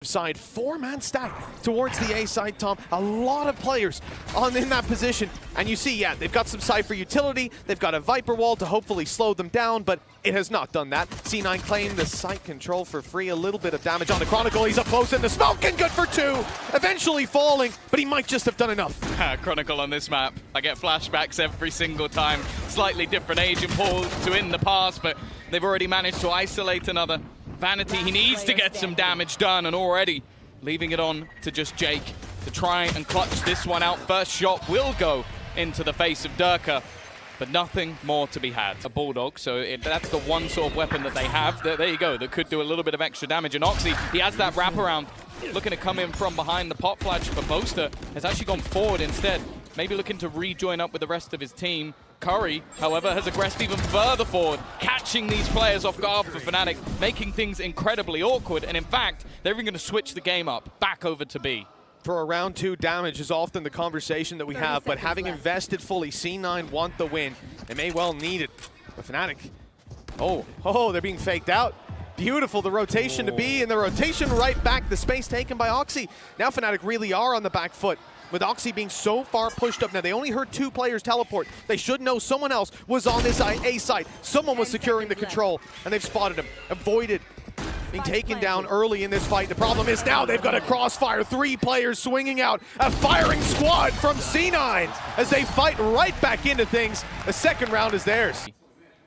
Side, four-man stack towards the A side, Tom. A lot of players in that position. And you see, yeah, they've got some Cypher utility, they've got a Viper wall to hopefully slow them down, but it has not done that. C9 claimed the site control for free, a little bit of damage on the Chronicle. He's up close in the smoke and good for two. Eventually falling, but he might just have done enough. Chronicle on this map. I get flashbacks every single time. Slightly different agent pool to in the past, but they've already managed to isolate another. Vanity, he needs to get some damage done, and already leaving it on to just Jake to try and clutch this one out. First shot will go into the face of Durka, but nothing more to be had. A Bulldog, so that's the one sort of weapon that they have. There you go, that could do a little bit of extra damage. And Oxy, he has that wraparound, looking to come in from behind the pot flash, but Boaster has actually gone forward instead. Maybe looking to rejoin up with the rest of his team. Curry, however, has aggressed even further forward, catching these players off guard for Fnatic, making things incredibly awkward, and in fact, they're even going to switch the game up, back over to B. For a round two, damage is often the conversation that we have, but having invested fully, C9 want the win. They may well need it, but Fnatic, they're being faked out. Beautiful, the rotation to B, and the rotation right back, the space taken by Oxy. Now Fnatic really are on the back foot, with Oxy being so far pushed up. Now, they only heard two players teleport. They should know someone else was on this A side. Someone was securing the control, and they've spotted him. Avoided being taken down early in this fight. The problem is now they've got a crossfire. Three players swinging out. A firing squad from C9 as they fight right back into things. The second round is theirs.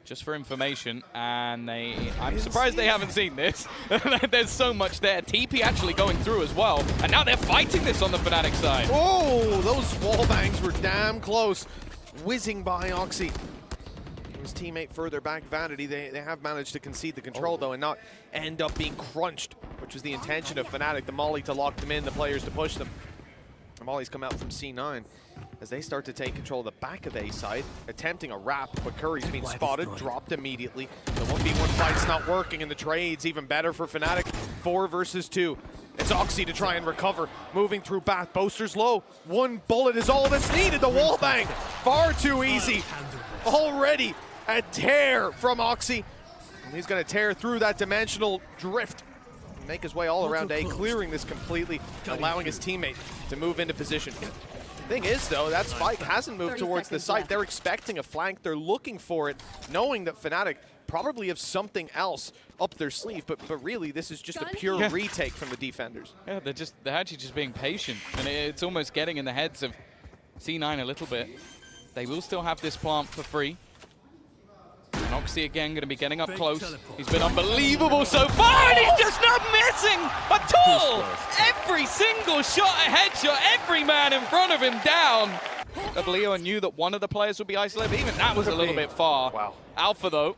Just for information, and I'm surprised they haven't seen this. There's so much there. TP actually going through as well, and now they're fighting this on the Fnatic side. Oh, those wall bangs were damn close. Whizzing by Oxy. His teammate further back, Vanity. They have managed to concede the control though, and not end up being crunched, which was the intention of Fnatic. The Molly to lock them in, the players to push them. The Molly's come out from C9 as they start to take control of the back of A side, attempting a wrap, but Curry's been spotted, dropped immediately. The 1v1 fight's not working, and the trade's even better for Fnatic. 4 versus 2. It's Oxy to try and recover, moving through Bath. Boaster's low. One bullet is all that's needed. The wall bang, far too easy. Already a tear from Oxy. And he's going to tear through that dimensional drift, make his way all around A, clearing this completely, allowing his teammate to move into position. Thing is, though, that spike hasn't moved towards the site. They're expecting a flank. They're looking for it, knowing that Fnatic probably have something else up their sleeve. But really, this is just a pure retake from the defenders. Yeah, they're actually just being patient, and it's almost getting in the heads of C9 a little bit. They will still have this plant for free. And Oxy again going to be getting up close. He's been unbelievable so far, and he's just not missing at all. Every single shot a headshot, every man in front of him down. But Leo knew that one of the players would be isolated, but even that was a little bit far. Wow. Alpha, though,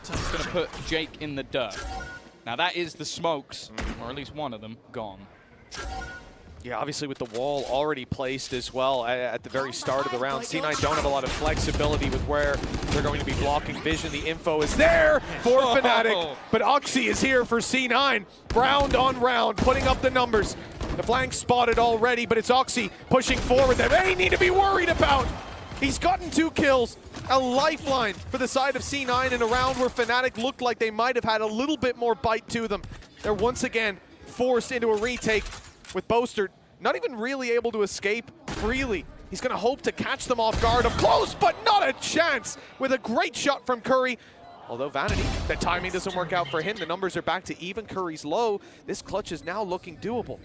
is going to put Jake in the dirt. Now that is the smokes, or at least one of them, gone. Yeah, obviously with the wall already placed as well at the very start of the round, C9 don't have a lot of flexibility with where they're going to be blocking vision. The info is there for Fnatic, but Oxy is here for C9. Round on round, putting up the numbers. The flank spotted already, but it's Oxy pushing forward that they need to be worried about. He's gotten 2 kills, a lifeline for the side of C9 in a round where Fnatic looked like they might have had a little bit more bite to them. They're once again forced into a retake, with Boaster not even really able to escape freely. He's going to hope to catch them off guard. Up close, but not a chance, with a great shot from Curry. Although Vanity, the timing doesn't work out for him. The numbers are back to even. Curry's low. This clutch is now looking doable.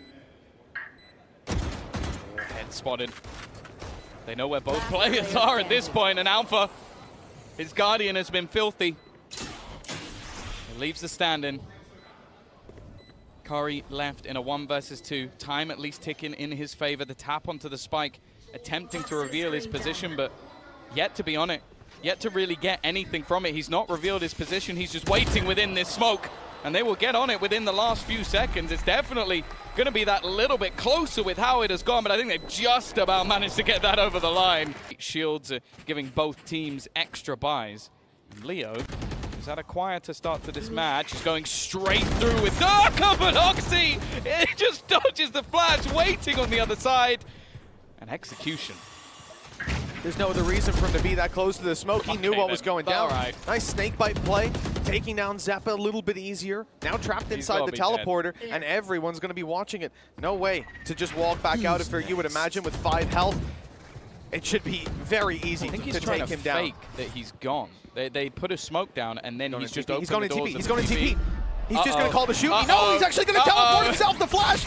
Head spotted. They know where both players are at this point, and Alpha, his Guardian has been filthy. He leaves the stand in. Curry left in a 1 versus 2. Time at least ticking in his favor. The tap onto the spike, attempting to reveal his position, but yet to be on it. Yet to really get anything from it. He's not revealed his position. He's just waiting within this smoke, and they will get on it within the last few seconds. It's definitely going to be that little bit closer with how it has gone, but I think they've just about managed to get that over the line. Shields are giving both teams extra buys. And Leo has had a quieter start to this match. He's going straight through with Durka, but Oxy, it just dodges the flash, waiting on the other side. And execution. There's no other reason for him to be that close to the smoke. He knew what was going down. All right. Nice snake bite play, taking down Zeppa a little bit easier. Now trapped inside the teleporter, and everyone's going to be watching it. No way to just walk back out if you would imagine with 5 health. It should be very easy to take him down. Fake that he's gone. They put a smoke down, and then he's just opened the doors. He's going to TP. He's just going to call the shoot. No, he's actually going to teleport himself to flash.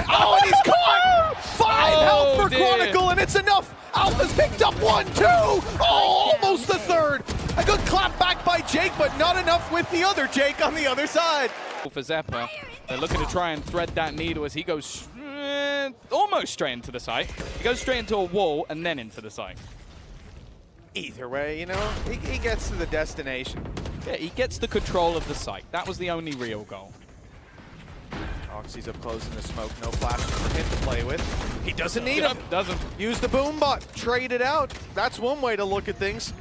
Oh, and he's caught! 5 health for Chronicle, and it's enough. Alpha's picked up 1, 2. Oh, almost the 3rd. A good clap back by Jake, but not enough with the other Jake on the other side. For Zeppa, they're looking to try and thread that needle as he goes almost straight into the site. He goes straight into a wall and then into the site. Either way, you know, he gets to the destination. Yeah, he gets the control of the site. That was the only real goal. Oxy's up close in the smoke. No flashes for him to play with. He doesn't need him. Doesn't. Use the boom bot. Trade it out. That's one way to look at things.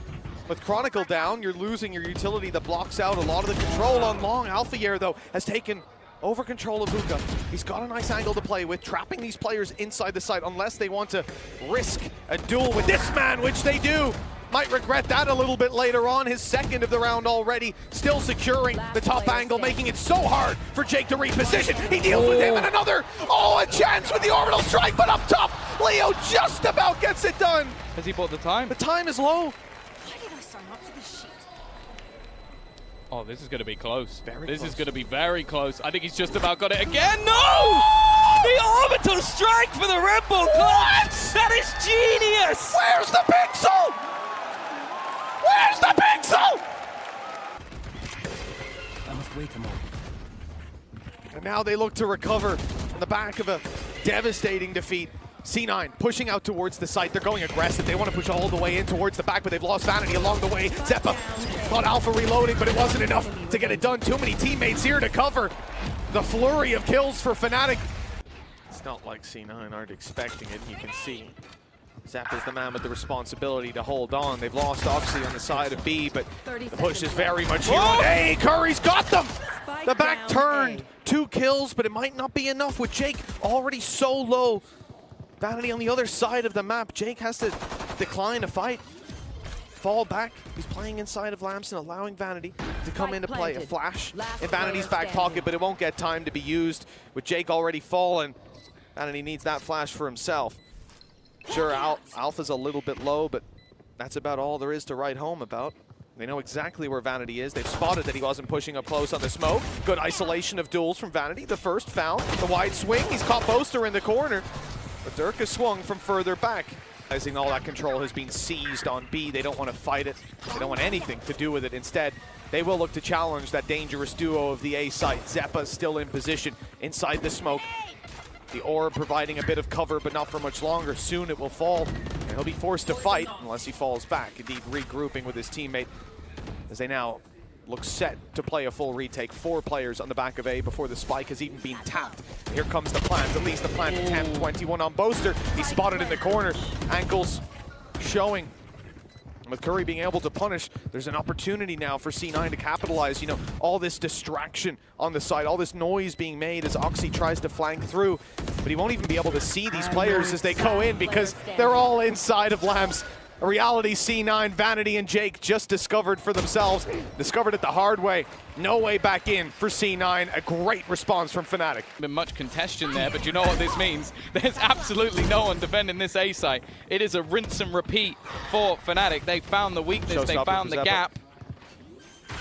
With Chronicle down, you're losing your utility that blocks out a lot of the control on long. Alphayer, though, has taken over control of Hookah. He's got a nice angle to play with, trapping these players inside the site unless they want to risk a duel with this man, which they do. Might regret that a little bit later on. His 2nd of the round already, still securing the top angle, making it so hard for Jake to reposition. He deals with him and another. Oh, a chance with the orbital strike, but up top, Leo just about gets it done. Has he bought the time? The time is low. Why did I sign up for this shit? Oh, this is going to be close. This is going to be very close. I think he's just about got it again. No! The orbital strike for the Red Bull Club! That is genius! Where's the pixel? Where's the pixel? I must wait a moment. And now they look to recover on the back of a devastating defeat. C9 pushing out towards the site. They're going aggressive. They want to push all the way in towards the back, but they've lost Vanity along the way. Zeppa got Alpha reloading, but it wasn't enough to get it done. Too many teammates here to cover the flurry of kills for Fnatic. It's not like C9 aren't expecting it. You can see Zeppa's the man with the responsibility to hold on. They've lost Oxy on the side of B, but the push is very much here. Hey, Curry's got them! The back turned. 2 kills, but it might not be enough with Jake already so low. Vanity on the other side of the map. Jake has to decline a fight. Fall back. He's playing inside of Lamson, allowing Vanity to come into play. A flash in Vanity's back pocket, but it won't get time to be used. With Jake already fallen, Vanity needs that flash for himself. Sure, Alpha's a little bit low, but that's about all there is to write home about. They know exactly where Vanity is. They've spotted that he wasn't pushing up close on the smoke. Good isolation of duels from Vanity. The first found, the wide swing. He's caught Boaster in the corner. But Dirk has swung from further back. Realizing all that control has been seized on B. They don't want to fight it. They don't want anything to do with it. Instead, they will look to challenge that dangerous duo of the A site. Zeppa's still in position inside the smoke. The orb providing a bit of cover, but not for much longer. Soon it will fall, and he'll be forced to fight unless he falls back. Indeed, regrouping with his teammate as they now look set to play a full retake. 4 players on the back of A before the spike has even been tapped. Here comes the plant, at least the plant attempt. 21 on Boaster. He's spotted in the corner. Ankles showing. With Curry being able to punish, there's an opportunity now for C9 to capitalize. You know, all this distraction on the side, all this noise being made as Oxy tries to flank through, but he won't even be able to see these players as they go in because they're all inside of Lambs. A reality C9, Vanity and Jake just discovered for themselves. Discovered it the hard way. No way back in for C9. A great response from Fnatic. Been much contention there, but you know what this means? There's absolutely no one defending this A site. It is a rinse and repeat for Fnatic. They found the weakness, they found the gap.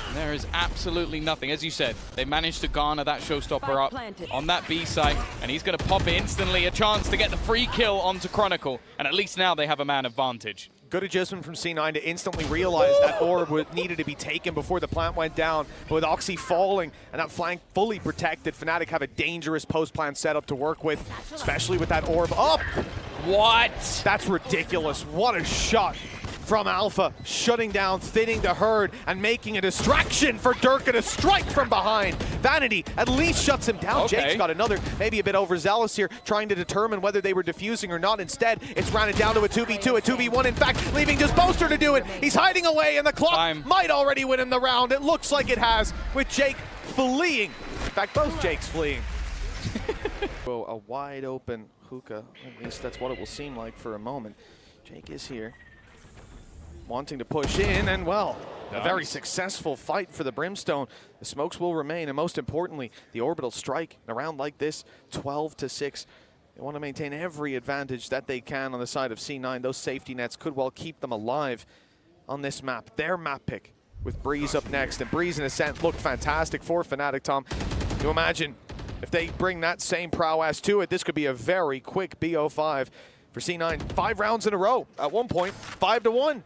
And there is absolutely nothing. As you said, they managed to garner that showstopper up on that B site, and he's going to pop instantly. A chance to get the free kill onto Chronicle, and at least now they have a man advantage. Good adjustment from C9 to instantly realize that orb needed to be taken before the plant went down. But with Oxy falling and that flank fully protected, Fnatic have a dangerous post-plant setup to work with, especially with that orb up. What? That's ridiculous. What a shot from Alpha, shutting down, thinning the herd, and making a distraction for Dirk and a strike from behind. Vanity at least shuts him down. Okay. Jake's got another, maybe a bit overzealous here, trying to determine whether they were defusing or not. Instead, it's rounded down to a 2v2, a 2v1, in fact, leaving just Boaster to do it. He's hiding away, and the clock might already win him the round. It looks like it has, with Jake fleeing. In fact, both Jakes fleeing. A wide open hookah, at least that's what it will seem like for a moment. Jake is here. wanting to push in, and well, a very successful fight for the Brimstone. The smokes will remain, and most importantly, the orbital strike. In a round like this, 12-6. They want to maintain every advantage that they can on the side of C9. Those safety nets could well keep them alive on this map. Their map pick with Breeze up next, and Breeze and Ascent look fantastic for Fnatic, Tom. Can you imagine if they bring that same prowess to it? This could be a very quick BO5 for C9. 5 rounds in a row at one point, 5-1.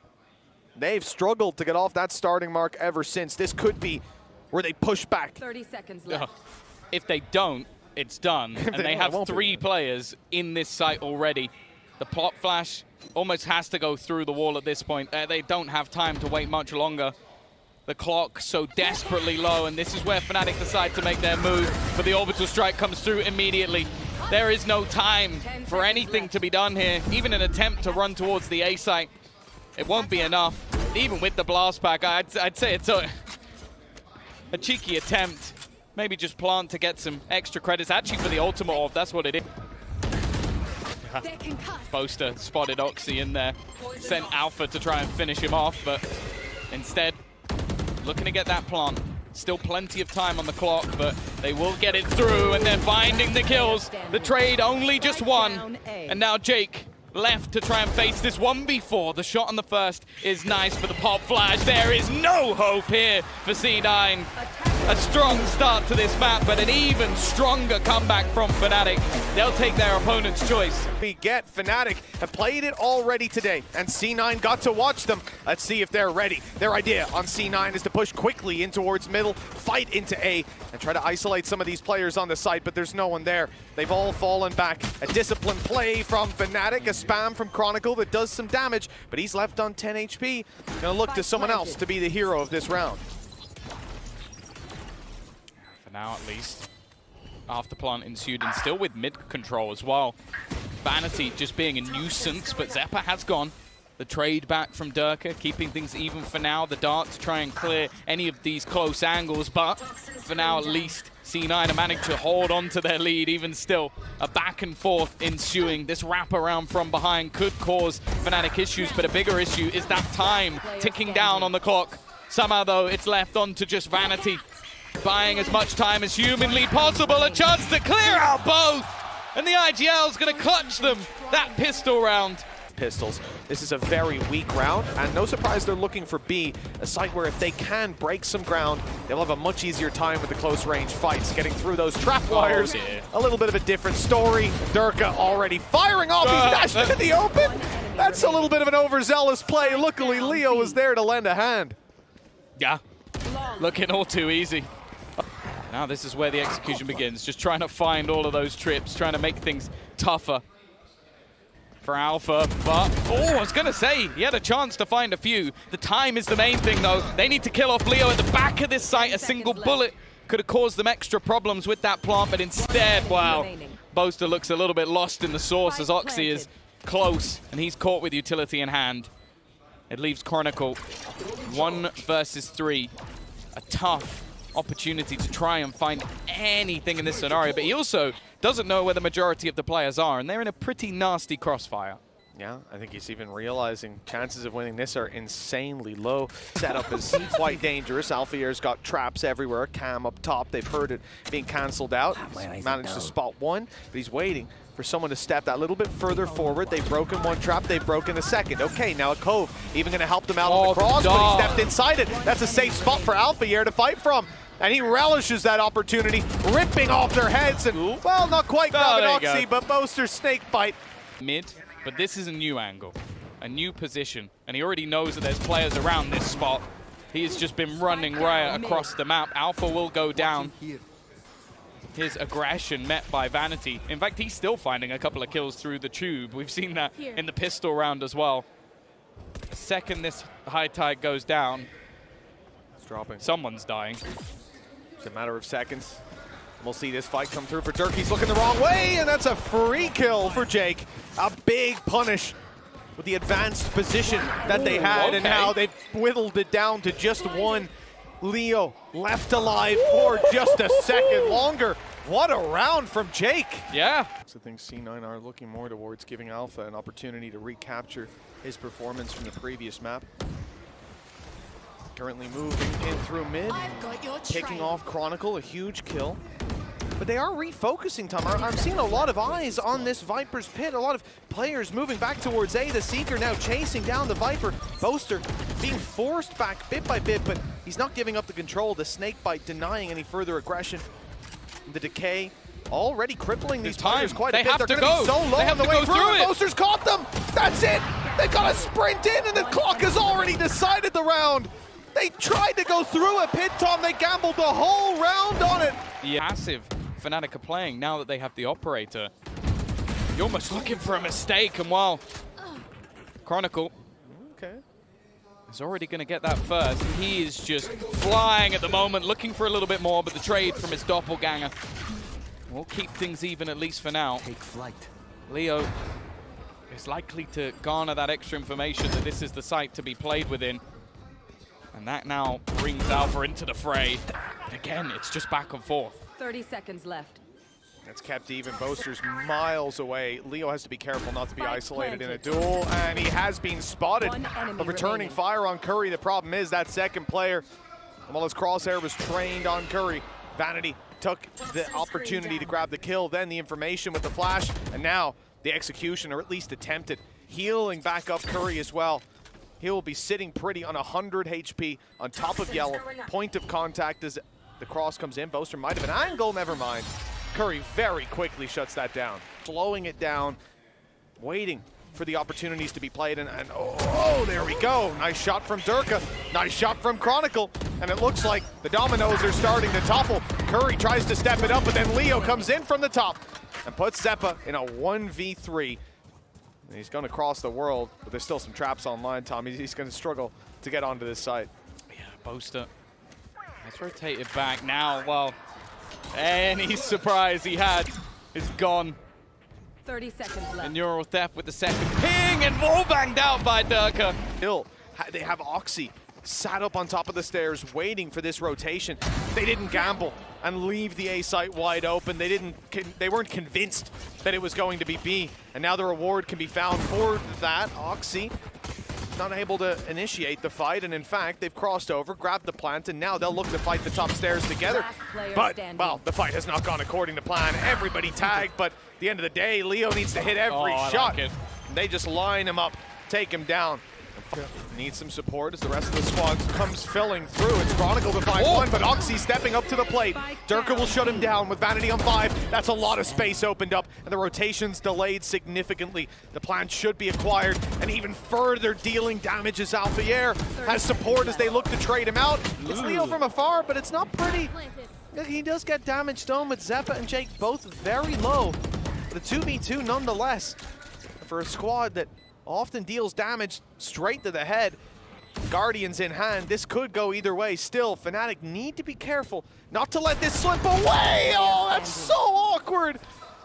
They've struggled to get off that starting mark ever since. This could be where they push back. 30 seconds left. If they don't, it's done. And they have 3 players in this site already. The plot flash almost has to go through the wall at this point. They don't have time to wait much longer. The clock so desperately low, and this is where Fnatic decide to make their move, but the orbital strike comes through immediately. There is no time for anything to be done here, even an attempt to run towards the A site. It won't be enough. Even with the blast pack, I'd say it's a cheeky attempt. Maybe just plant to get some extra credits. Actually for the ultimate orb, that's what it is. Boaster spotted Oxy in there, sent Alpha to try and finish him off, but instead, looking to get that plant. Still plenty of time on the clock, but they will get it through, and they're finding the kills. The trade only just one, and now Jake left to try and face this 1v4. The shot on the first is nice for the pop flash. There is no hope here for C9. A strong start to this map, but an even stronger comeback from Fnatic. They'll take their opponent's choice. We get Fnatic have played it already today, and C9 got to watch them. Let's see if they're ready. Their idea on C9 is to push quickly in towards middle, fight into A, and try to isolate some of these players on the site, but there's no one there. They've all fallen back. A disciplined play from Fnatic, a spam from Chronicle that does some damage, but he's left on 10 HP. Gonna look to someone else to be the hero of this round. Now at least, after plant ensued, and still with mid control as well. Vanity just being a nuisance, but Zeppa has gone. The trade back from Durka, keeping things even for now. The dart to try and clear any of these close angles, but for now at least, C9 are managed to hold on to their lead. Even still, a back and forth ensuing. This wraparound from behind could cause Fnatic issues, but a bigger issue is that time ticking down on the clock. Somehow though, it's left on to just Vanity, buying as much time as humanly possible, a chance to clear out both, and the IGL's gonna clutch them that pistol round. Pistols. This is a very weak round, and no surprise they're looking for B, a site where if they can break some ground, they'll have a much easier time with the close range fights, getting through those trap wires. A little bit of a different story. Durka already firing off, he's dashed into the open. That's a little bit of an overzealous play. Luckily, Leo was there to lend a hand. Yeah, looking all too easy. Now this is where the execution begins, just trying to find all of those trips, trying to make things tougher for Alpha, but, oh, I was gonna say, he had a chance to find a few. The time is the main thing though. They need to kill off Leo at the back of this site. A single bullet could have caused them extra problems with that plant, but instead, wow, Boaster looks a little bit lost in the sauce as Oxy is close, and he's caught with utility in hand. It leaves Chronicle 1 versus 3. A tough opportunity to try and find anything in this scenario, but he also doesn't know where the majority of the players are, and they're in a pretty nasty crossfire. Yeah, I think he's even realizing chances of winning this are insanely low. Setup is quite dangerous. Alfiair's got traps everywhere. Cam up top, they've heard it being cancelled out. He's managed to spot one, but he's waiting for someone to step that little bit further forward. They've broken one trap, they've broken the second. Okay, now a Cove, even gonna help them out on the cross, but he stepped inside it. That's a safe spot for Alfiair to fight from. And he relishes that opportunity, ripping off their heads, and, well, not quite grabbing Oxy, but Boaster's snake bite. Mid, but this is a new angle, a new position, and he already knows that there's players around this spot. He has just been running riot across the map. Alpha will go down. His aggression met by Vanity. In fact, he's still finding a couple of kills through the tube. We've seen that in the pistol round as well. The second this high tide goes down, it's dropping. Someone's dying. It's a matter of seconds. We'll see this fight come through for Dirk. He's looking the wrong way, and that's a free kill for Jake. A big punish with the advanced position that they had, and now they've whittled it down to just one. Leo left alive for just a second longer. What a round from Jake. Yeah. So I think C9 are looking more towards giving Alpha an opportunity to recapture his performance from the previous map. Currently moving in through mid, I've got your taking trail. off Chronicle, a huge kill. But they are refocusing, Tom. I'm seeing a lot of eyes on this Viper's pit. A lot of players moving back towards A. The Seeker now chasing down the Viper. Boaster being forced back bit by bit, but he's not giving up the control. The Snakebite denying any further aggression. The Decay already crippling these players quite a bit. They're going to be so low on the way through, and Boaster's caught them. That's it. They got to sprint in, and the clock has already decided the round. They tried to go through a pit, Tom. They gambled the whole round on it. Yeah. Massive Fnatic are playing now that they have the operator. You're almost looking for a mistake, and while Chronicle is already going to get that first, he is just flying at the moment, looking for a little bit more, but the trade from his doppelganger will keep things even, at least for now. Take flight. Leo is likely to garner that extra information that this is the site to be played within. And that now brings Alpha into the fray. But again, it's just back and forth. 30 seconds left. It's kept even. Boaster's miles away. Leo has to be careful not to be isolated in a duel, and he has been spotted. A returning fire on Curry. The problem is that second player, while his crosshair was trained on Curry, Vanity took the opportunity to grab the kill, then the information with the flash, and now the execution, or at least attempted, healing back up Curry as well. He will be sitting pretty on 100 HP on top of yellow. Point of contact as the cross comes in. Boaster might have an angle, never mind. Curry very quickly shuts that down. Slowing it down, waiting for the opportunities to be played, and oh, there we go. Nice shot from Durka, nice shot from Chronicle, and it looks like the dominoes are starting to topple. Curry tries to step it up, but then Leo comes in from the top and puts Zeppa in a 1v3. And he's going to cross the world, but there's still some traps online, Tom. He's going to struggle to get onto this site. Yeah, Boaster has rotated back now. Well, any surprise he had is gone. 30 seconds left. And Neural Theft with the second ping, and wall banged out by Durka. Still, they have Oxy sat up on top of the stairs waiting for this rotation. They didn't gamble and leave the A site wide open. They weren't convinced that it was going to be B, and now the reward can be found for that. Oxy not able to initiate the fight, and in fact, they've crossed over, grabbed the plant, and now they'll look to fight the top stairs together. But, well, the fight has not gone according to plan. Everybody tagged, but at the end of the day, Leo needs to hit every shot. Like they just line him up, take him down. Needs some support as the rest of the squad comes filling through. It's Chronicle to find one, but Oxy stepping up to the plate. Durka will shut him down with Vanity on 5. That's a lot of space opened up, and the rotation's delayed significantly. The plant should be acquired, and even further dealing damage as Alphayer has support as they look to trade him out. It's Leo from afar, but it's not pretty. He does get damage done with Zeppa and Jake both very low. But a 2v2 nonetheless for a squad that often deals damage straight to the head. Guardians in hand, this could go either way. Still, Fnatic need to be careful not to let this slip away. Oh, that's so awkward.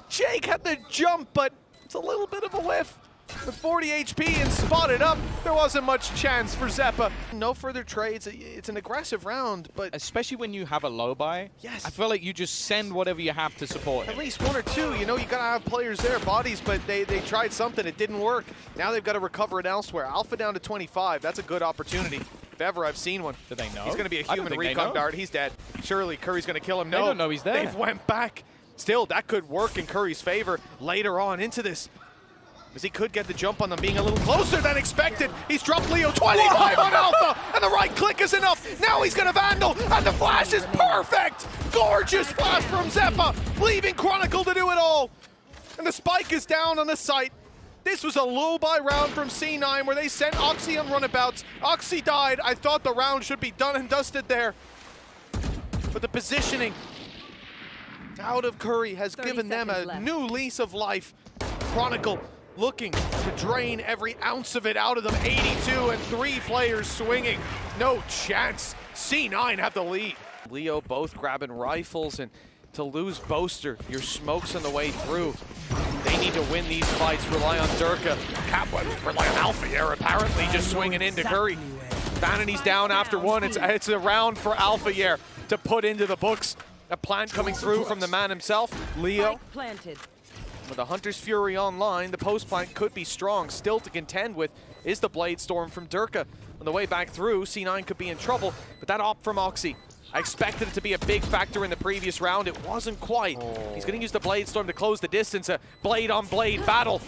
Jake had the jump, but it's a little bit of a whiff. With 40 HP and spotted up, there wasn't much chance for Zeppa. No further trades. It's an aggressive round, but especially when you have a low buy, yes, I feel like you just send whatever you have to support him. At least one or two. You know, you gotta have players there, bodies, but they tried something. It didn't work. Now they've got to recover it elsewhere. Alpha down to 25. That's a good opportunity. If ever I've seen one. Do they know? He's gonna be a human recon dart. He's dead. Surely Curry's gonna kill him. No, they don't know he's there. They've went back. Still, that could work in Curry's favor later on into this, because he could get the jump on them, being a little closer than expected. He's dropped Leo 25 on Alpha, and the right click is enough. Now he's gonna Vandal, and the flash is perfect. Gorgeous flash from Zeppa, leaving Chronicle to do it all. And the spike is down on the site. This was a low buy round from C9 where they sent Oxy on runabouts. Oxy died. I thought the round should be done and dusted there. But the positioning out of Curry has given them a new lease of life. Chronicle looking to drain every ounce of it out of them. 82 and 3 players swinging. No chance. C9 have the lead. Leo both grabbing rifles, and to lose Boaster, your smoke's on the way through. They need to win these fights. Rely on Durka. Rely on Alphayer apparently just swinging into Curry. Vanity's down after one. It's a round for Alphayer to put into the books. A plan coming through from the man himself, Leo. Spike planted. With a Hunter's Fury online, the post plant could be strong. Still to contend with is the Blade Storm from Durka. On the way back through, C9 could be in trouble, but that op from Oxy, I expected it to be a big factor in the previous round. It wasn't quite. He's going to use the Blade Storm to close the distance, a blade-on-blade battle.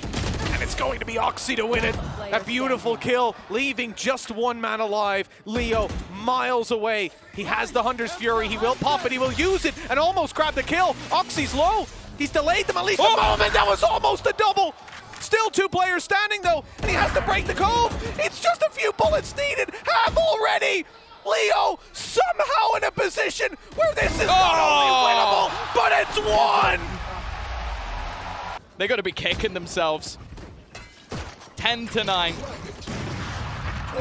And it's going to be Oxy to win it. A beautiful kill, leaving just one man alive. Leo, miles away. He has the Hunter's Fury. He will pop it. He will use it and almost grab the kill. Oxy's low. He's delayed them at least a moment. That was almost a double. Still 2 players standing, though, and he has to break the cove. It's just a few bullets needed. Half already. Leo somehow in a position where this is not only winnable, but it's won. They're going to be kicking themselves. 10-9.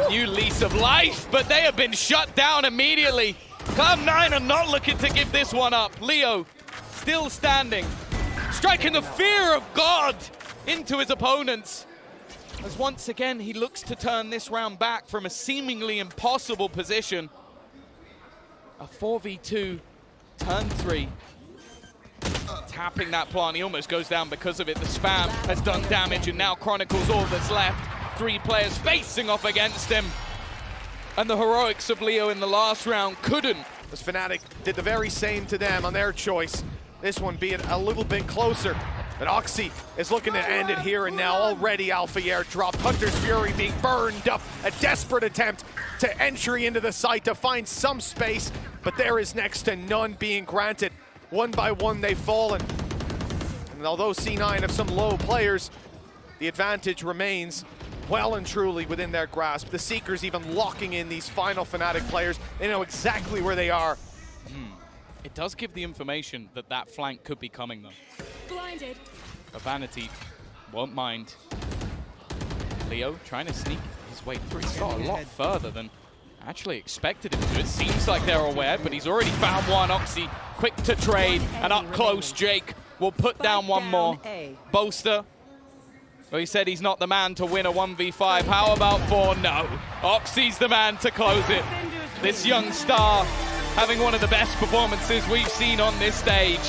New lease of life, but they have been shut down immediately. Cloud9 are not looking to give this one up. Leo still standing, striking the fear of God into his opponents. As once again, he looks to turn this round back from a seemingly impossible position. A 4v2, turn 3. Tapping that plant, he almost goes down because of it. The spam has done damage, and now Chronicle's all that's left. 3 players facing off against him. And the heroics of Leo in the last round couldn't. As Fnatic did the very same to them on their choice. This one being a little bit closer. But Oxy is looking to end it here and now. Already Alpha Air dropped. Hunter's Fury being burned up. A desperate attempt to entry into the site to find some space. But there is next to none being granted. One by one they've fallen. And although C9 have some low players, the advantage remains well and truly within their grasp. The Seekers even locking in these final Fnatic players. They know exactly where they are. It does give the information that that flank could be coming, though. Blinded. A Vanity won't mind. Leo trying to sneak his way through. He's got a lot further than I actually expected him to. It seems like they're aware, but he's already found one. Oxy quick to trade, and up close Jake will put down one more. Boaster, well, he said he's not the man to win a 1v5. How about 4? No. Oxy's the man to close it. This young star having one of the best performances we've seen on this stage.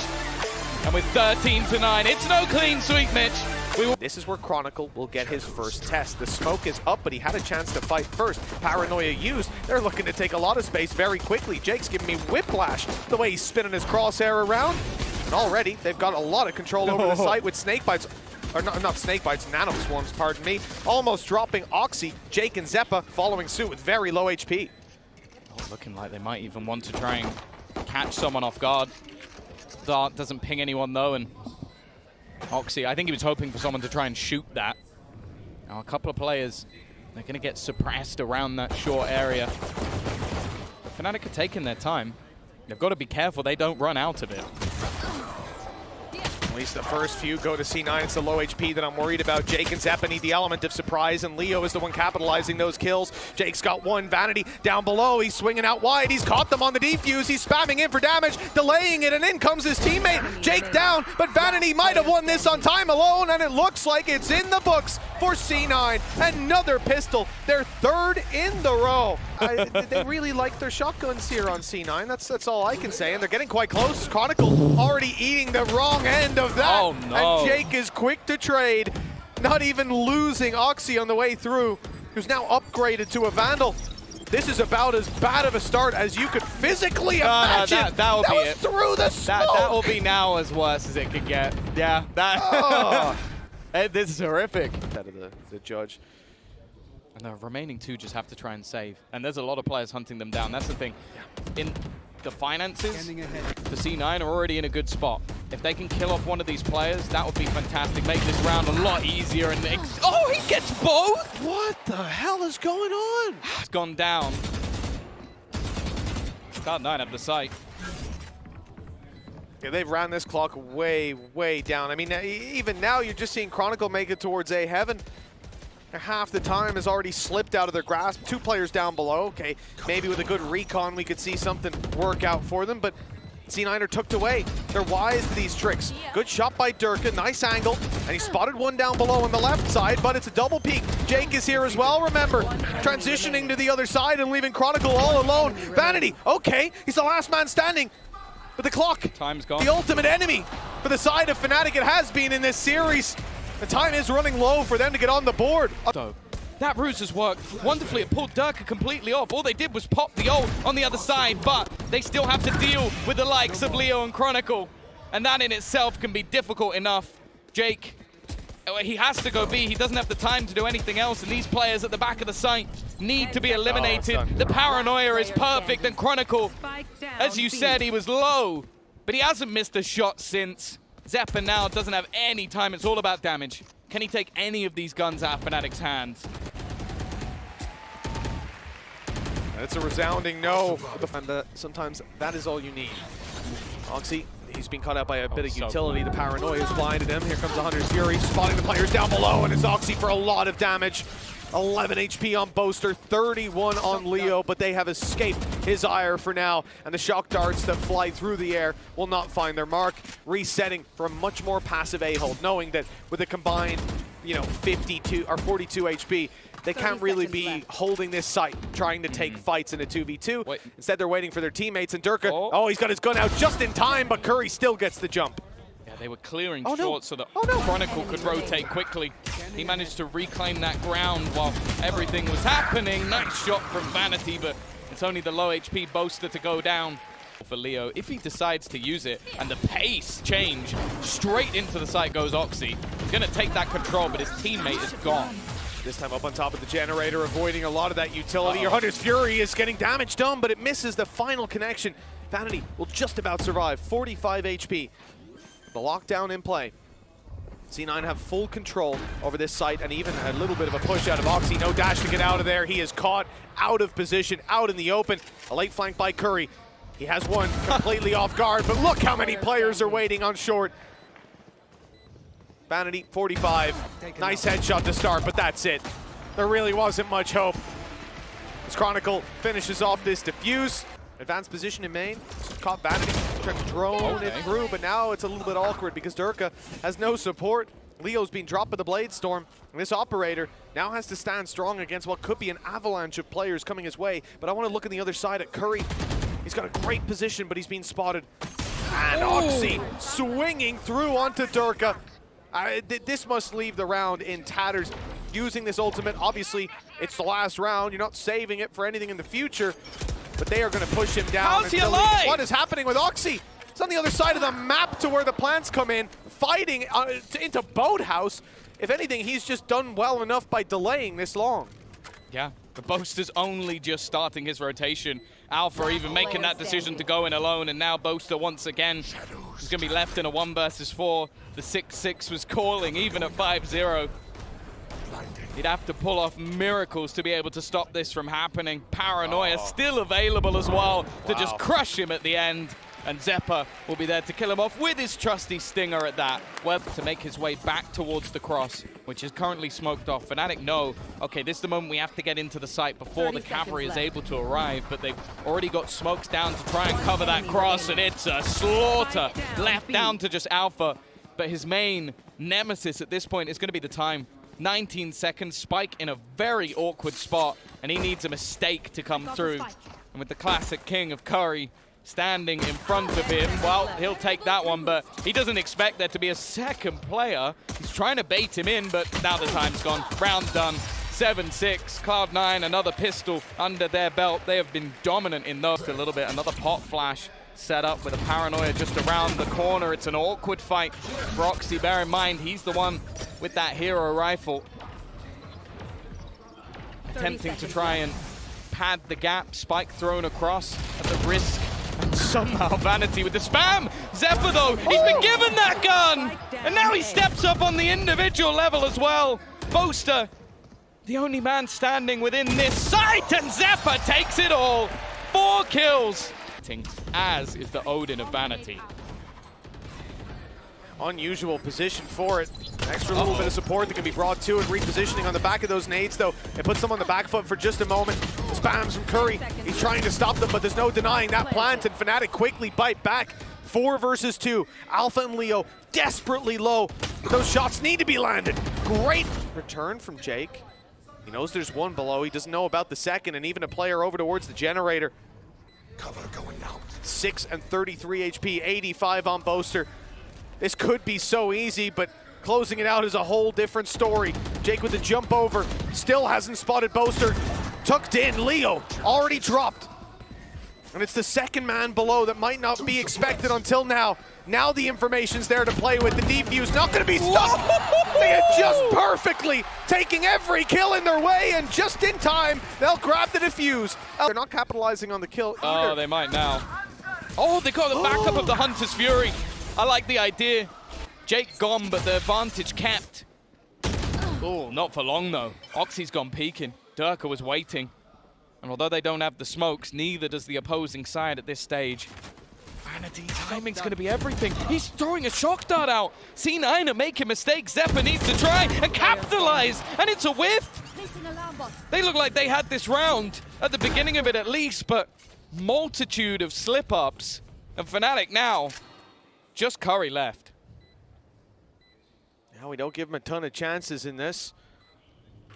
And with 13-9, it's no clean sweep, Mitch. This is where Chronicle will get his first test. The smoke is up, but he had a chance to fight first. Paranoia used. They're looking to take a lot of space very quickly. Jake's giving me whiplash the way he's spinning his crosshair around. And already, they've got a lot of control over the site with snake bites. Or not snake bites, nano swarms, pardon me. Almost dropping Oxy. Jake and Zeppa following suit with very low HP. Oh, looking like they might even want to try and catch someone off guard. Dart doesn't ping anyone though, and Oxy, I think he was hoping for someone to try and shoot that. Now a couple of players, they're going to get suppressed around that short area. But Fnatic are taking their time. They've got to be careful they don't run out of it. At least the first few go to C9. It's the low HP that I'm worried about. Jake and Zeppa need the element of surprise, and Leo is the one capitalizing those kills. Jake's got one. Vanity down below. He's swinging out wide. He's caught them on the defuse. He's spamming in for damage, delaying it, and in comes his teammate. Jake down, but Vanity might have won this on time alone, and it looks like it's in the books for C9. Another pistol, their 3rd in the row. They really like their shotguns here on C9. That's all I can say, and they're getting quite close. Chronicle already eating the wrong end of that. Oh, no. And Jake is quick to trade, not even losing Oxy on the way through, who's now upgraded to a Vandal. This is about as bad of a start as you could physically imagine. That'll be it. Through the smoke. That will be now as worse as it could get. Yeah, that. Oh. This is horrific. That of the judge. And the remaining 2 just have to try and save. And there's a lot of players hunting them down. That's the thing. In the finances, the C9 are already in a good spot. If they can kill off one of these players, that would be fantastic. Make this round a lot easier. And oh, he gets both? What the hell is going on? It's gone down. Cloud9 have the site. Yeah, they've ran this clock way, way down. I mean, even now you're just seeing Chronicle make it towards A heaven. Half the time has already slipped out of their grasp. 2 players down below. Okay, maybe with a good recon we could see something work out for them, but C9 are tucked away. They're wise to these tricks. Good shot by Durka, nice angle, and he spotted one down below on the left side, but it's a double peek. Jake is here as well, remember. Transitioning to the other side and leaving Chronicle all alone. Vanity, okay, he's the last man standing. But the clock, Time's gone. the ultimate enemy for the side of Fnatic, it has been in this series. The time is running low for them to get on the board. So, that ruse has worked wonderfully. It pulled Durka completely off. All they did was pop the ult on the other side, but they still have to deal with the likes of Leo and Chronicle. And that in itself can be difficult enough. Jake, he has to go B. He doesn't have the time to do anything else. And these players at the back of the site need to be eliminated. The paranoia is perfect. And Chronicle, as you said, he was low, but he hasn't missed a shot since. Zeppa now doesn't have any time. It's all about damage. Can he take any of these guns out of Fnatic's hands? It's a resounding no. And sometimes that is all you need. Oxy, he's been caught out by a bit of utility. The paranoia has blinded him. Here comes the Hunter's Fury, spotting the players down below, and it's Oxy for a lot of damage. 11 HP on Boaster, 31 on Leo, but they have escaped his ire for now, and the shock darts that fly through the air will not find their mark, resetting for a much more passive A-hold, knowing that with a combined, 52 or 42 HP, they can't really be holding this site, trying to take fights in a 2v2. Wait. Instead, they're waiting for their teammates, and Durka, he's got his gun out just in time, but Curry still gets the jump. Yeah, they were clearing no. short so that Chronicle could rotate quickly. He managed to reclaim that ground while everything was happening. Nice shot from Vanity, but it's only the low HP Boaster to go down. For Leo, if he decides to use it, and the pace change, straight into the site goes Oxy. He's gonna take that control, but his teammate is gone. This time up on top of the generator, avoiding a lot of that utility. Your Hunter's Fury is getting damage done, but it misses the final connection. Vanity will just about survive, 45 HP. The lockdown in play. C9 have full control over this site, and even a little bit of a push out of Oxy. No dash to get out of there. He is caught out of position, out in the open. A late flank by Curry. He has one completely off guard, but look how many players are waiting on short. Vanity, 45. Nice headshot to start, but that's it. There really wasn't much hope. As Chronicle finishes off this defuse. Advanced position in main. Caught Vanity, tried to drone it through, but now it's a little bit awkward because Durka has no support. Leo's been dropped by the Blade Storm, and this operator now has to stand strong against what could be an avalanche of players coming his way. But I want to look on the other side at Curry. He's got a great position, but he's been spotted. And Oxy swinging through onto Durka. This must leave the round in tatters. Using this ultimate, obviously, it's the last round. You're not saving it for anything in the future, but they are going to push him down. How's he alive? What is happening with Oxy? It's on the other side of the map to where the plants come in, fighting into Boathouse. If anything, he's just done well enough by delaying this long. Yeah, the Boaster's only just starting his rotation. Alpha even making that decision to go in alone, and now Boaster once again is going to be left in a 1 versus 4. The 6-6 was calling, even at 5-0. He'd have to pull off miracles to be able to stop this from happening. Paranoia still available as well to just crush him at the end. And Zeppa will be there to kill him off with his trusty stinger at that. Well, to make his way back towards the cross, which is currently smoked off. Fnatic know, okay, this is the moment we have to get into the site before the cavalry is able to arrive, but they've already got smokes down to try and cover that cross, and it's a slaughter. Left down to just Alpha, but his main nemesis at this point is going to be the time. 19 seconds, Spike in a very awkward spot, and he needs a mistake to come through. And with the classic king of Curry standing in front of him, well, he'll take that one, but he doesn't expect there to be a second player. He's trying to bait him in, but now the time's gone. Round done. 7-6. Cloud9, another pistol under their belt. They have been dominant in those a little bit. Another pot flash set up with a paranoia just around the corner. It's an awkward fight for Oxy. Bear in mind, he's the one with that hero rifle. Attempting to try and pad the gap. Spike thrown across at the risk. And somehow Vanity with the spam. Zeppa though, he's been given that gun. And now he steps up on the individual level as well. Boaster, the only man standing within this site, and Zeppa takes it all. 4 kills. As is the Odin of Vanity. Unusual position for it. Extra little bit of support that can be brought to it. Repositioning on the back of those nades, though. It puts them on the back foot for just a moment. Spams from Curry. He's trying to stop them, but there's no denying that plant, and Fnatic quickly bite back. 4 versus 2. Alpha and Leo desperately low. Those shots need to be landed. Great return from Jake. He knows there's one below. He doesn't know about the second, and even a player over towards the generator. Cover going out. 6 and 33 HP, 85 on Boaster. This could be so easy, but closing it out is a whole different story. Jake with the jump over, still hasn't spotted Boaster. Tucked in, Leo already dropped. And it's the second man below that might not be expected until now. Now the information's there to play with. The defuse not gonna be stuck. They adjust perfectly, taking every kill in their way, and just in time, they'll grab the defuse. They're not capitalizing on the kill either. Oh, they might now. Oh, they got the backup of the Hunter's Fury. I like the idea. Jake gone, but the advantage kept. Oh, not for long though. Oxy's gone peeking. Durka was waiting. And although they don't have the smokes, neither does the opposing side at this stage. Vanity, timing's going to be everything. He's throwing a shock dart out. C9 are making mistakes. Zeppa needs to try and capitalize, and it's a whiff. Placing alarm bot. They look like they had this round at the beginning of it at least, but multitude of slip-ups. And Fnatic now, just Curry left. Now we don't give him a ton of chances in this.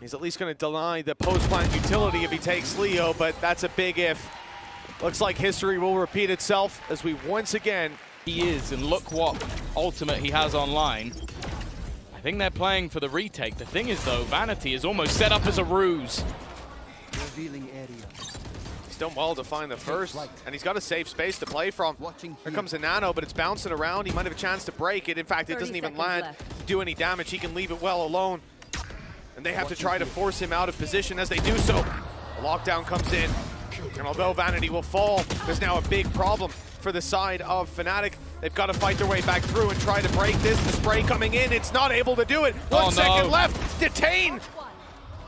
He's at least going to deny the post-plant utility if he takes Leo, but that's a big if. Looks like history will repeat itself as we once again... He is, and look what ultimate he has online. I think they're playing for the retake. The thing is, though, Vanity is almost set up as a ruse. Revealing area. He's done well to find the first, and he's got a safe space to play from. Here comes a nano, but it's bouncing around. He might have a chance to break it. In fact, it doesn't even land to do any damage. He can leave it well alone. And they have to try to force him out of position. As they do so, a lockdown comes in. And although Vanity will fall, there's now a big problem for the side of Fnatic. They've got to fight their way back through and try to break this. The spray coming in, it's not able to do it. 1 second left, detain.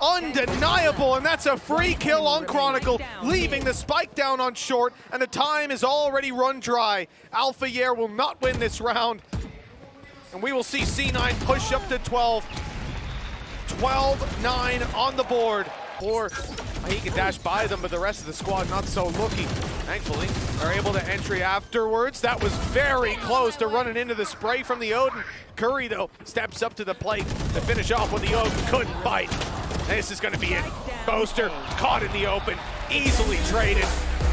Undeniable, and that's a free kill on Chronicle, leaving the spike down on short, and the time is already run dry. Alpha Yair will not win this round, and we will see C9 push up to 12. 12-9 on the board. Or he can dash by them, but the rest of the squad not so lucky. Thankfully, they're able to entry afterwards. That was very close to running into the spray from the Odin. Curry, though, steps up to the plate to finish off what the Odin couldn't bite. This is going to be it. Boaster caught in the open, easily traded.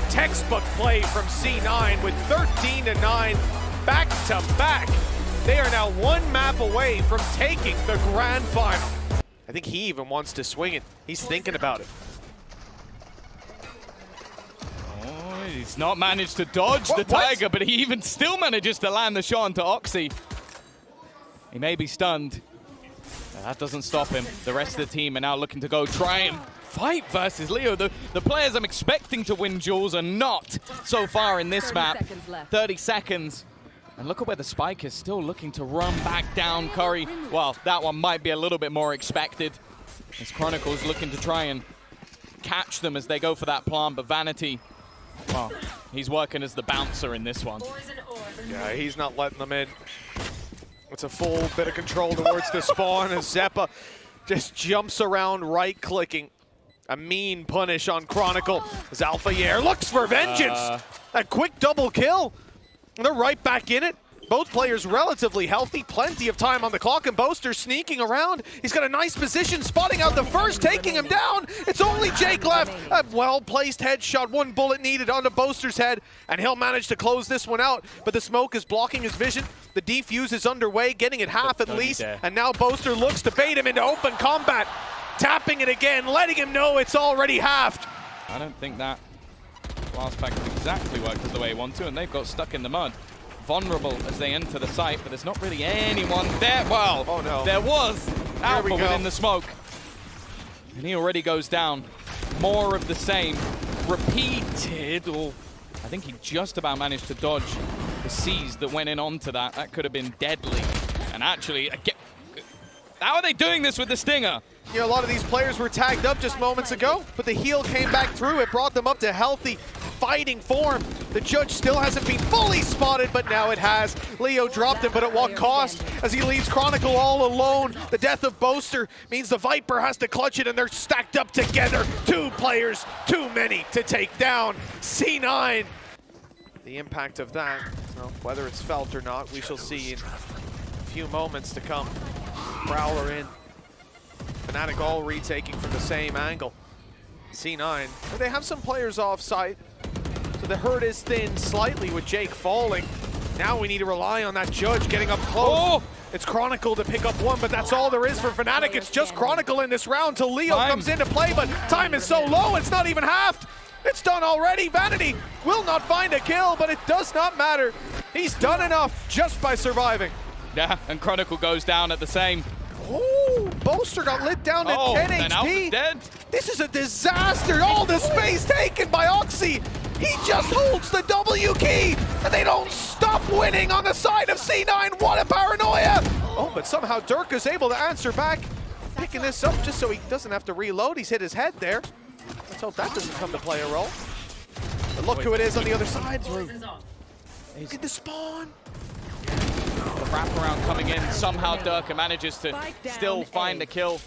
Textbook play from C9 with 13-9 back to back. They are now one map away from taking the grand final. I think he even wants to swing it. He's thinking about it. Oh, he's not managed to dodge the Tiger, but he even still manages to land the shot onto Oxy. He may be stunned. That doesn't stop him. The rest of the team are now looking to go try and fight versus Leo. The players I'm expecting to win duels are not so far in this map. 30 seconds left. 30 seconds. And look at where the spike is, still looking to run back down Curry. Well, that one might be a little bit more expected. As Chronicle's looking to try and catch them as they go for that plant, but Vanity, well, he's working as the bouncer in this one. Yeah, he's not letting them in. It's a full bit of control towards the spawn as Zeppa just jumps around right-clicking. A mean punish on Chronicle as Alpha Yair looks for vengeance. A quick double kill. And they're right back in it. Both players relatively healthy, plenty of time on the clock, and Boaster sneaking around. He's got a nice position, spotting out the first, taking him down. It's only Jake left. A well-placed headshot, one bullet needed onto Boaster's head, and he'll manage to close this one out. But the smoke is blocking his vision. The defuse is underway, getting it half at least, and now Boaster looks to bait him into open combat. Tapping it again, letting him know it's already halved. I don't think that last pack exactly worked as the way he wanted to, and they've got stuck in the mud. Vulnerable as they enter the site, but there's not really anyone there. Well, there was Alpha within the smoke. And he already goes down. More of the same. Repeated, or I think he just about managed to dodge the C's that went in onto that. That could have been deadly. And actually, again, how are they doing this with the Stinger? You know, a lot of these players were tagged up just moments ago, but the heal came back through. It brought them up to healthy fighting form. The judge still hasn't been fully spotted, but now it has. Leo dropped him, but at what cost? As he leaves Chronicle all alone. The death of Boaster means the Viper has to clutch it, and they're stacked up together. Two players, too many to take down. C9. The impact of that, well, whether it's felt or not, we shall see in a few moments to come. Prowler in. Fnatic all retaking from the same angle. C9, they have some players off site. So the herd is thinned slightly with Jake falling. Now we need to rely on that Judge getting up close. Oh! It's Chronicle to pick up one, but that's all there is for Fnatic. It's just Chronicle in this round till Leo comes into play, but time is so low, it's not even halved. It's done already. Vanity will not find a kill, but it does not matter. He's done enough just by surviving. Yeah, and Chronicle goes down at the same. Oh, Boaster got lit down to 10 and Alpha's HP. dead. This is a disaster. All the space taken by Oxy. He just holds the W key, and they don't stop winning on the side of C9. What a paranoia. Oh, but somehow Dirk is able to answer back, picking this up just so he doesn't have to reload. He's hit his head there. Let's hope that doesn't come to play a role. But look who it is on the other side. Look at the spawn. The wraparound coming in. Somehow Dirk manages to still find a kill.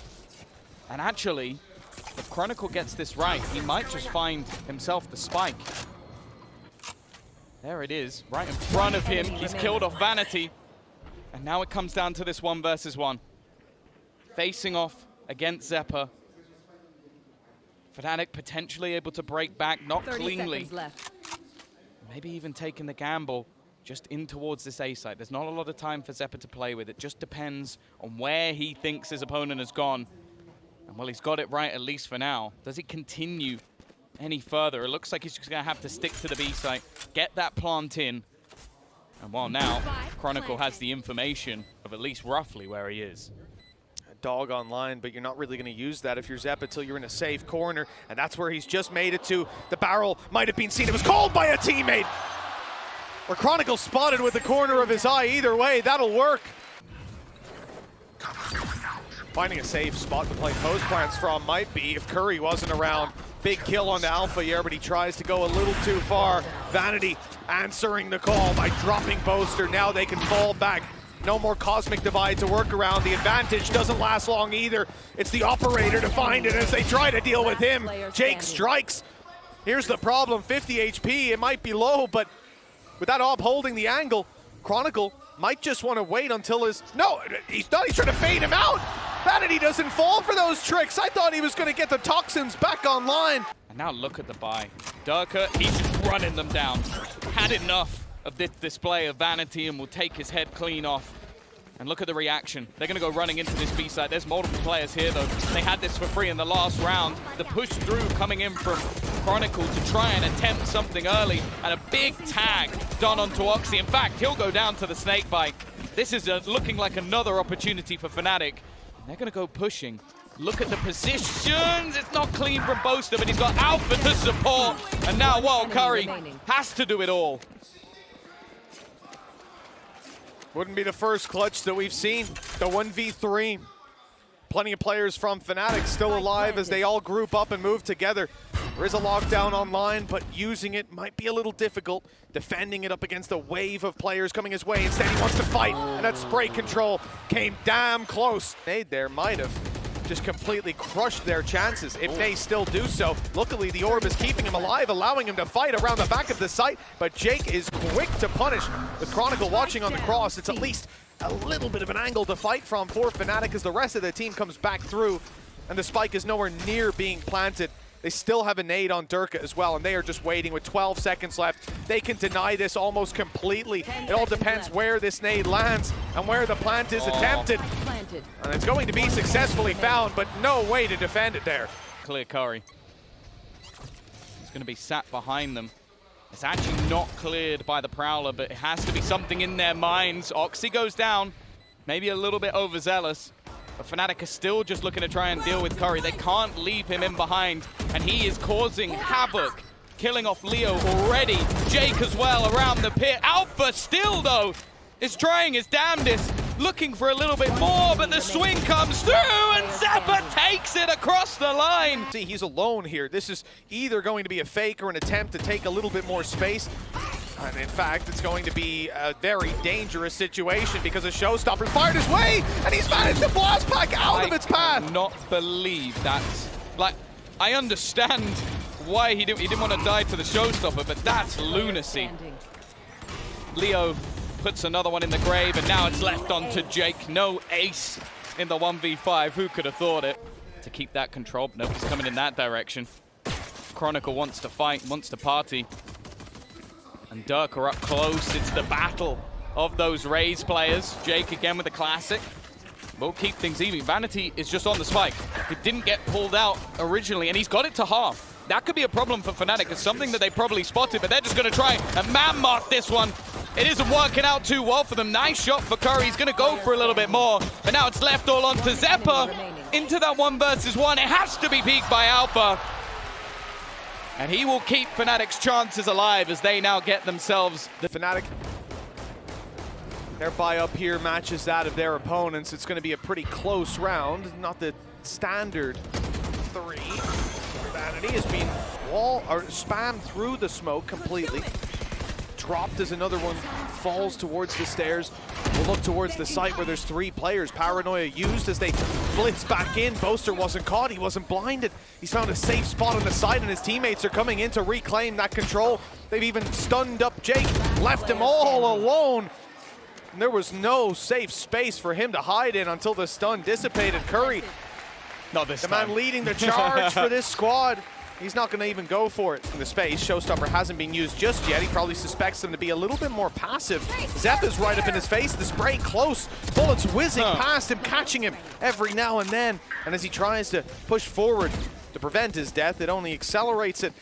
And actually, if Chronicle gets this right, he might just find himself the spike. There it is, right in front of him. He's killed off Vanity. And now it comes down to this 1 versus 1. Facing off against Zephyr. Fnatic potentially able to break back, not 30 cleanly. seconds left. Maybe even taking the gamble just in towards this A site. There's not a lot of time for Zephyr to play with. It just depends on where he thinks his opponent has gone. And well, he's got it right, at least for now. Does he continue any further? It looks like he's just going to have to stick to the B site, get that plant in. And while now, Chronicle has the information of at least roughly where he is. Dog online, but you're not really going to use that if you're Zepp until you're in a safe corner, and that's where he's just made it to. The barrel might have been seen. It was called by a teammate. Or Chronicle spotted with the corner of his eye. Either way, that'll work. Finding a safe spot to play post plants from might be if Curry wasn't around. Big kill on the Alpha here, but he tries to go a little too far. Vanity answering the call by dropping Boaster. Now they can fall back. No more Cosmic Divide to work around. The advantage doesn't last long either. It's the operator to find it as they try to deal with him. Jake strikes. Here's the problem, 50 HP. It might be low, but with that op holding the angle, Chronicle might just want to wait until his... No, he's not. He's trying to fade him out. Vanity doesn't fall for those tricks. I thought he was going to get the toxins back online. And now look at the buy. Durka, he's just running them down. Had enough of this display of Vanity and will take his head clean off. And look at the reaction. They're going to go running into this B side. There's multiple players here, though. They had this for free in the last round. The push through coming in from Chronicle to try and attempt something early. And a big tag done onto Oxy. In fact, he'll go down to the snake bite. This is looking like another opportunity for Fnatic. And they're going to go pushing. Look at the positions. It's not clean from Boaster, but he's got Alpha to support. And now, well, Curry has to do it all. Wouldn't be the first clutch that we've seen. The 1v3. Plenty of players from Fnatic still alive as they all group up and move together. There is a lockdown online, but using it might be a little difficult. Defending it up against a wave of players coming his way. Instead, he wants to fight, and that spray control came damn close. Nade there might have just completely crushed their chances if they still do so. Luckily, the orb is keeping him alive, allowing him to fight around the back of the site, but Jake is quick to punish. With Chronicle watching on the cross, it's at least a little bit of an angle to fight from for Fnatic as the rest of the team comes back through, and the spike is nowhere near being planted. They still have a nade on Durka as well, and they are just waiting with 12 seconds left. They can deny this almost completely. It all depends where this nade lands and where the plant is attempted. And it's going to be successfully found, but no way to defend it there. Clear Curry. He's going to be sat behind them. It's actually not cleared by the Prowler, but it has to be something in their minds. Oxy goes down, maybe a little bit overzealous. But Fnatic are still just looking to try and deal with Curry. They can't leave him in behind, and he is causing havoc, killing off Leo already. Jake as well around the pit. Alpha still, though, is trying his damnedest, looking for a little bit more, but the swing comes through, and Zephyr takes it across the line. See, he's alone here. This is either going to be a fake or an attempt to take a little bit more space. And in fact, it's going to be a very dangerous situation because a showstopper fired his way, and he's managed to blast back out of its path. I cannot believe that's, like, I understand why he didn't want to die to the showstopper, but that's lunacy. Leo puts another one in the grave, and now it's left on to Jake. No ace in the 1v5. Who could have thought it? To keep that control. Nobody's coming in that direction. Chronicle wants to fight, wants to party. And Dirk are up close. It's the battle of those Raze players. Jake again with the classic. We'll keep things even. Vanity is just on the spike. It didn't get pulled out originally, and he's got it to half. That could be a problem for Fnatic. It's something that they probably spotted, but they're just going to try and man-mark this one. It isn't working out too well for them. Nice shot for Curry. He's going to go for a little bit more, but now it's left all on to Zeppa. Into that 1 versus 1. It has to be peaked by Alpha. And he will keep Fnatic's chances alive as they now get themselves the Fnatic. Their buy up here matches that of their opponents. It's going to be a pretty close round, not the standard 3. Vanity has been spammed through the smoke completely. Dropped as another one falls towards the stairs. We'll look towards the site where there's 3 players. Paranoia used as they blitz back in. Boaster wasn't caught, he wasn't blinded. He's found a safe spot on the side and his teammates are coming in to reclaim that control. They've even stunned up Jake, left him all alone. And there was no safe space for him to hide in until the stun dissipated. Curry, not this the time. man leading the charge for this squad. He's not going to even go for it in the space. Showstopper hasn't been used just yet. He probably suspects them to be a little bit more passive. Zeppa's right up in his face. The spray close. Bullets whizzing past him, catching him every now and then. And as he tries to push forward to prevent his death, it only accelerates it.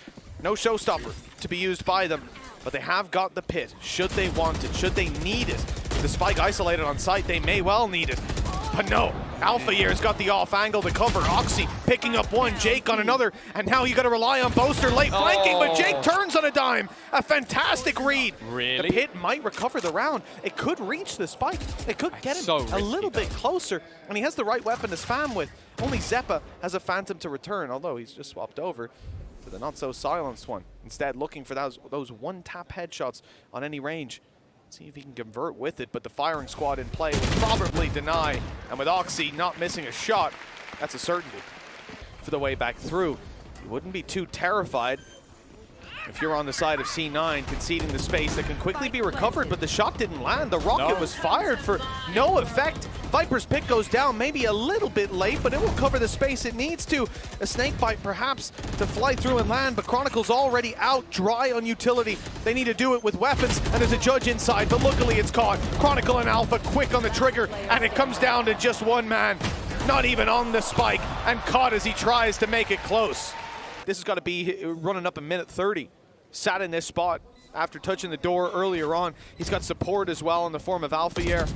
No Showstopper to be used by them. But they have got the pit, should they want it, should they need it. The spike isolated on site, they may well need it. But no, Alpha Year's got the off angle to cover. Oxy picking up one, Jake on another, and now you got to rely on Boaster late flanking, but Jake turns on a dime. A fantastic read. Really? The pit might recover the round. It could reach the spike. It could get him a little bit closer, and he has the right weapon to spam with. Only Zeppa has a Phantom to return, although he's just swapped over to the not-so-silenced one. Instead, looking for those one-tap headshots on any range. See if he can convert with it, but the firing squad in play will probably deny. And with Oxy not missing a shot, that's a certainty for the way back through. You wouldn't be too terrified if you're on the side of C9 conceding the space that can quickly be recovered, but the shot didn't land. The rocket was fired for no effect. Viper's pick goes down maybe a little bit late, but it will cover the space it needs to. A snake bite perhaps to fly through and land, but Chronicle's already out dry on utility. They need to do it with weapons, and there's a judge inside, but luckily it's caught. Chronicle and Alpha quick on the trigger, and it comes down to just one man, not even on the spike, and caught as he tries to make it close. This has got to be running up a minute 30. Sat in this spot after touching the door earlier on. He's got support as well in the form of Alphayear.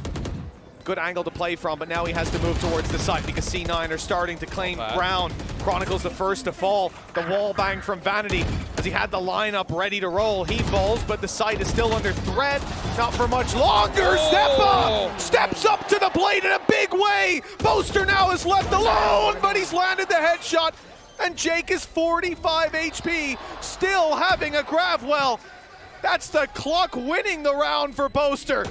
Good angle to play from, but now he has to move towards the site because C9 are starting to claim ground. Chronicle's the first to fall. The wall bang from Vanity as he had the lineup ready to roll. He falls, but the site is still under threat. Not for much longer. Zeppa steps up to the blade in a big way. Boaster now is left alone, but he's landed the headshot. And Jake is 45 HP, still having a grab well. That's the clock winning the round for Boaster.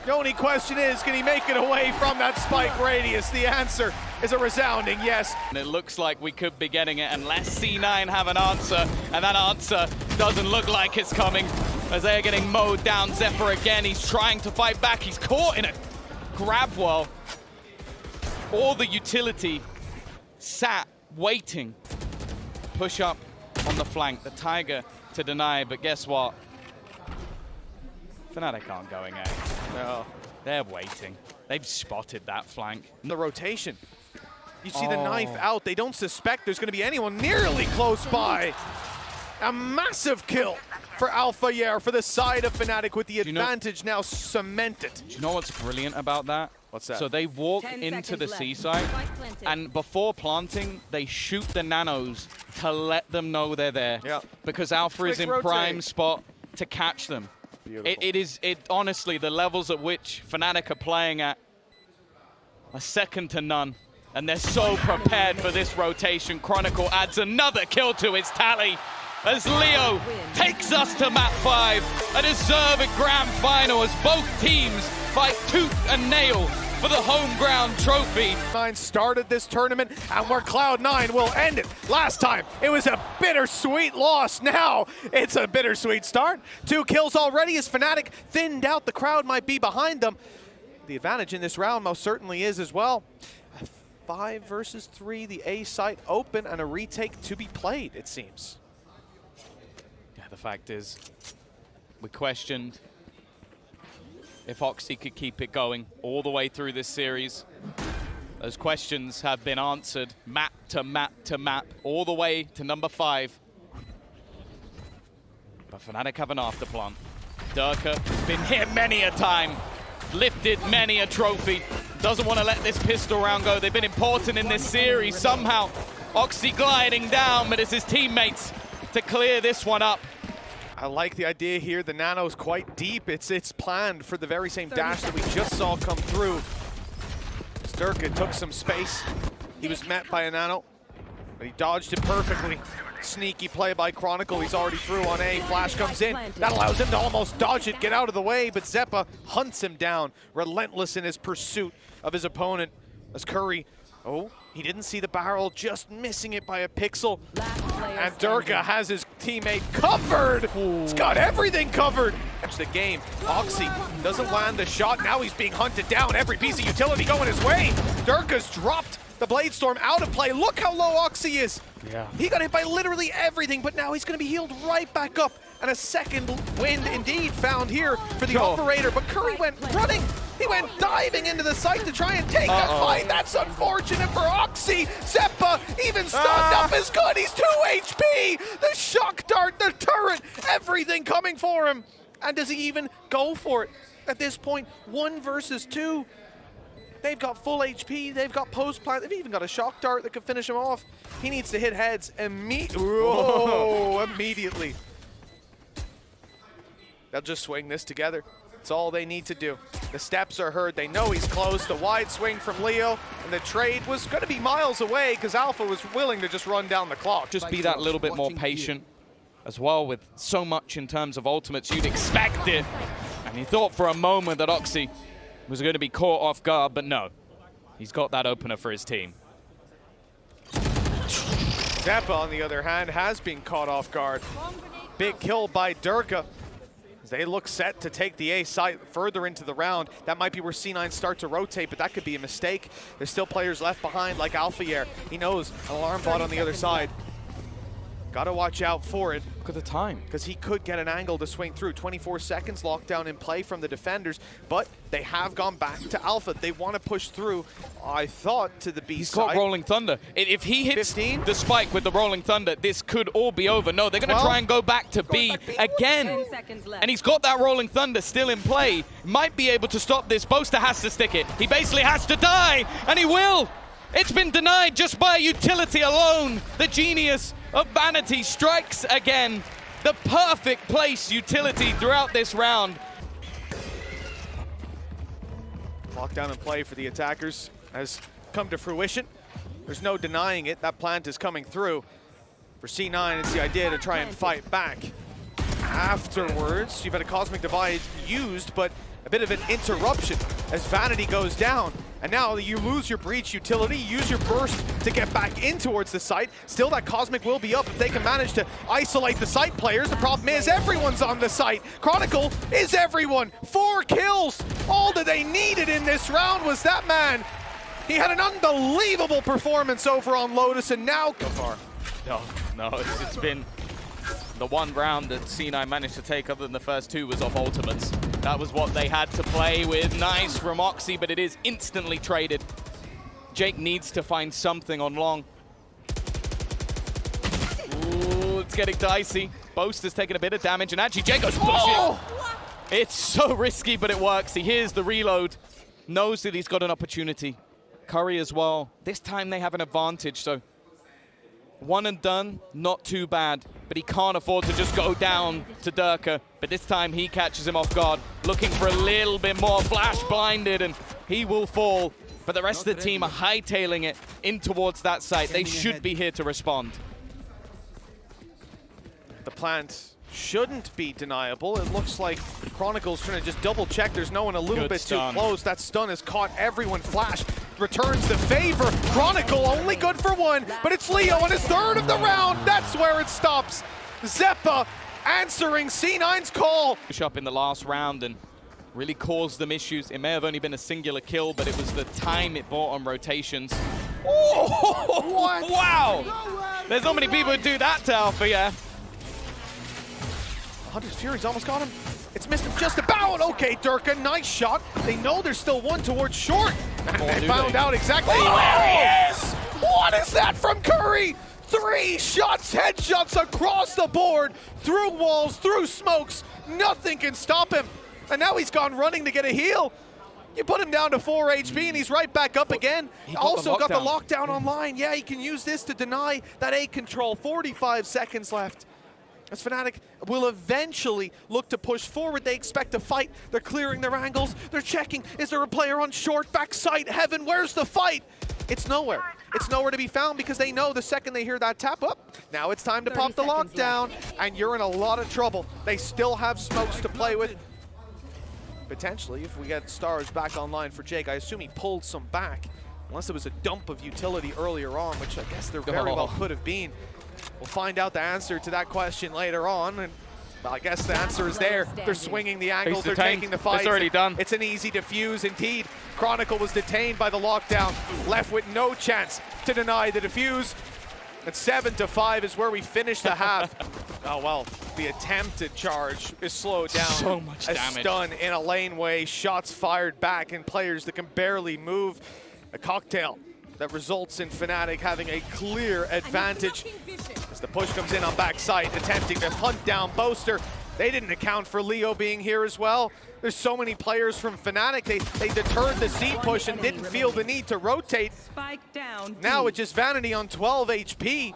The only question is, can he make it away from that spike radius? The answer is a resounding yes. And it looks like we could be getting it unless C9 have an answer, and that answer doesn't look like it's coming as they are getting mowed down. Zephyr again, he's trying to fight back. He's caught in a grab well. All the utility sat waiting. Push up on the flank, the Tiger to deny, but guess what? Fnatic aren't going A. No, they're waiting. They've spotted that flank. The rotation. You see the knife out. They don't suspect there's going to be anyone nearly close by. A massive kill for Alphayear for the side of Fnatic with the advantage now cemented. Do you know what's brilliant about that? What's that? So they walk into the seaside, and before planting, they shoot the nanos to let them know they're there. Yeah. Because Alpha is in prime spot to catch them. It honestly, the levels at which Fnatic are playing at are second to none. And they're so prepared for this rotation. Chronicle adds another kill to his tally as Leo takes us to map 5, a deserved grand final as both teams fight tooth and nail for the home ground trophy. Cloud9 started this tournament and where Cloud9 will end it. Last time, it was a bittersweet loss. Now, it's a bittersweet start. 2 kills already as Fnatic thinned out. The crowd might be behind them. The advantage in this round most certainly is as well. 5 versus 3, the A site open and a retake to be played, it seems. Yeah, the fact is, We questioned if Oxy could keep it going all the way through this series. Those questions have been answered map to map to map, all the way to number 5. But Fnatic have an afterplant. Durka been hit many a time, lifted many a trophy. Doesn't want to let this pistol round go. They've been important in this series. Somehow, Oxy gliding down, but it's his teammates to clear this one up. I like the idea here. The nano's quite deep. It's planned for the very same dash that we just saw come through. Durka took some space. He was met by a nano, but he dodged it perfectly. Sneaky play by Chronicle. He's already through on A. Flash comes in. That allows him to almost dodge it, get out of the way, but Xeppaa hunts him down, relentless in his pursuit of his opponent. As Curry, oh, he didn't see the barrel, just missing it by a pixel. And Durka has his teammate covered. He's got everything covered. That's the game. Oxy doesn't land the shot. Now he's being hunted down. Every piece of utility going his way. Durka's dropped the Blade Storm out of play. Look how low Oxy is. Yeah. He got hit by literally everything, but now he's going to be healed right back up. And a second wind indeed found here for the operator. But Curry went running. He went diving into the site to try and take that fight. That's unfortunate for Oxy. Xeppaa, even stunned up is good. He's 2 HP. The shock dart, the turret, everything coming for him. And does he even go for it? At this point, 1 versus 2. They've got full HP, they've got post-plant, they've even got a shock dart that could finish him off. He needs to hit heads immediately. They'll just swing this together. That's all they need to do. The steps are heard, they know he's close. The wide swing from Leo, and the trade was going to be miles away because Alpha was willing to just run down the clock. Just be that little bit more patient as well. With so much in terms of ultimates, you'd expect it. And you thought for a moment that Oxy was going to be caught off guard, but no. He's got that opener for his team. Xeppaa, on the other hand, has been caught off guard. Big kill by Durka. As they look set to take the A site further into the round. That might be where C9 start to rotate, but that could be a mistake. There's still players left behind, like Alphayer. He knows an alarm bot on the other side. Gotta watch out for it. Look at the time. Because he could get an angle to swing through. 24 seconds lockdown in play from the defenders, but they have gone back to Alpha. They want to push through, I thought, to the B He's side. got Rolling Thunder. If he hits 15? the spike with the Rolling Thunder, this could all be over. No, they're going to try and go back to B again. 10 seconds left. And he's got that Rolling Thunder still in play. Might be able to stop this. Boaster has to stick it. He basically has to die, and he will. It's been denied just by utility alone. The genius of Vanity strikes again. The perfect place utility throughout this round. Lockdown in play for the attackers has come to fruition. There's no denying it. That plant is coming through. For C9, it's the idea to try and fight back. Afterwards, you've had a Cosmic Divide used, but a bit of an interruption as Vanity goes down. And now you lose your breach utility, use your burst to get back in towards the site. Still, that Cosmic will be up if they can manage to isolate the site players. The problem is everyone's on the site. Chronicle is everyone. 4 kills. All that they needed in this round was that man. He had an unbelievable performance over on Lotus, and now so far. No, it's been the one round that C9 managed to take other than the first 2 was off ultimates. That was what they had to play with. Nice from Oxy, but it is instantly traded. Jake needs to find something on long. Ooh, it's getting dicey. Boaster's taking a bit of damage, and actually Jake goes pushing. It's so risky, but it works. He hears the reload, knows that he's got an opportunity. Curry as well. This time they have an advantage, so one and done, not too bad, but he can't afford to just go down to Durka. But this time he catches him off guard, looking for a little bit more, flash blinded, and he will fall. But the rest of the team are hightailing it in towards that site. They should be here to respond. The plant shouldn't be deniable. It looks like Chronicle's trying to just double check. There's no one a little bit too close. That stun has caught everyone. Flash returns the favor. Chronicle only good for 1, but it's Leo on his 3rd of the round. That's where it stops. Xeppaa answering C9's call. Push up in the last round and really caused them issues. It may have only been a singular kill, but it was the time it bought on rotations. What? Wow! There's not many people who do that to Alpha, yeah. Hunter's Fury's almost got him. It's missed him just about. Okay, Durka, nice shot. They know there's still one towards short. And they found out exactly where he is. What is that from Curry? 3 shots, headshots across the board, through walls, through smokes. Nothing can stop him. And now he's gone running to get a heal. You put him down to 4 HP and he's right back up again. Also got the lockdown online. Yeah, he can use this to deny that A control. 45 seconds left. As Fnatic will eventually look to push forward. They expect to fight. They're clearing their angles. They're checking. Is there a player on short? Backside, heaven, where's the fight? It's nowhere. It's nowhere to be found because they know the second they hear that tap up, now it's time to pop the lockdown, and you're in a lot of trouble. They still have smokes to play with. Potentially, if we get stars back online for Jake, I assume he pulled some back, unless it was a dump of utility earlier on, which I guess there very well could have been. We'll find out the answer to that question later on, and I guess the answer is there. They're swinging the angles, they're taking the fight. It's already done. It's an easy defuse indeed. Chronicle was detained by the lockdown, left with no chance to deny the defuse. And 7-5 is where we finish the half. Oh well, the attempted charge is slowed down. So much damage. A stun in a laneway, shots fired back, and players that can barely move. A cocktail that results in Fnatic having a clear advantage. As the push comes in on backside, attempting to hunt down Boaster. They didn't account for Leo being here as well. There's so many players from Fnatic. They deterred the C push and didn't feel the need to rotate. Spike down. Now with just Vanity on 12 HP,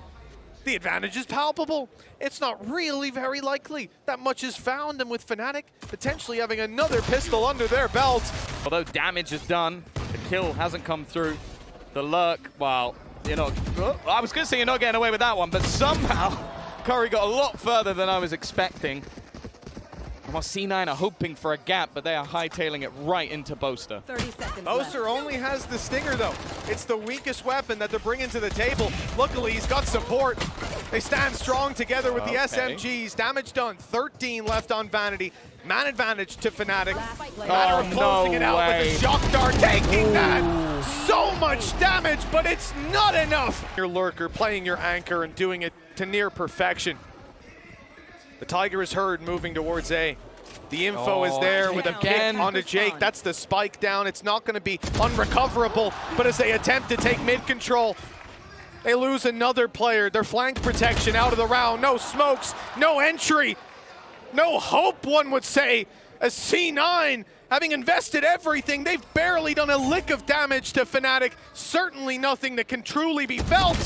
the advantage is palpable. It's not really very likely that much is found, and with Fnatic potentially having another pistol under their belt. Although damage is done, the kill hasn't come through. The lurk, well, you know, I was going to say you're not getting away with that one, but somehow Curry got a lot further than I was expecting. While C9 are hoping for a gap, but they are hightailing it right into Boaster. 30 seconds Boaster left. only has the Stinger though. It's the weakest weapon that they're bringing to the table. Luckily, he's got support. They stand strong together with the SMGs. Damage done, 13 left on Vanity. Man advantage to Fnatic. Matter of closing it out with the shock dart, taking that. So much damage, but it's not enough. Your lurker playing your anchor and doing it to near perfection. The Tiger is heard moving towards A. The info is there with a kick onto Jake. That's the spike down. It's not going to be unrecoverable, but as they attempt to take mid control, they lose another player. Their flank protection out of the round. No smokes, no entry, no hope, one would say. As C9, having invested everything, they've barely done a lick of damage to Fnatic. Certainly nothing that can truly be felt.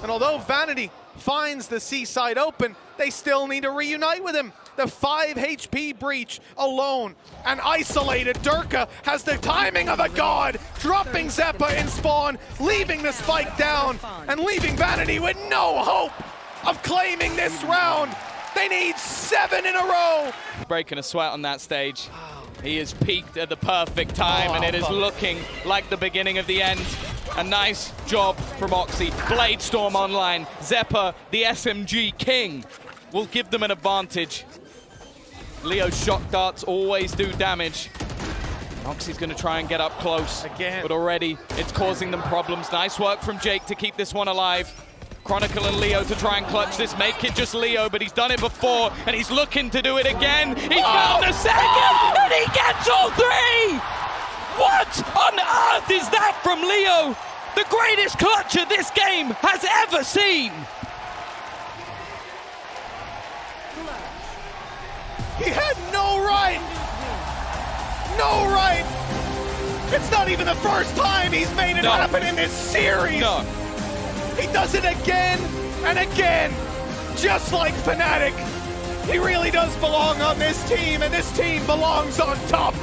And although Vanity finds the C side open, they still need to reunite with him. The 5 HP breach alone and isolated. Durka has the timing of a god, dropping Zeppa in spawn, leaving the spike down, and leaving Vanity with no hope of claiming this round. They need 7 in a row. Breaking a sweat on that stage. He has peaked at the perfect time, and it is looking like the beginning of the end. A nice job from Oxy. Blade Storm online. Zeppa, the SMG king, will give them an advantage. Leo's shock darts always do damage. Oxy's going to try and get up close. Again. But already it's causing them problems. Nice work from Jake to keep this one alive. Chronicle and Leo to try and clutch this. Make it just Leo, but he's done it before, and he's looking to do it again. He found the second, and he gets all 3! What on earth is that from Leo? The greatest clutcher this game has ever seen. He had no right. No right. It's not even the first time he's made it happen in this series. No. He does it again and again, just like Fnatic. He really does belong on this team, and this team belongs on top.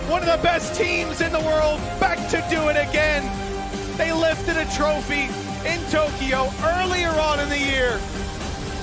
One of the best teams in the world, back to do it again. They lifted a trophy in Tokyo earlier on in the year.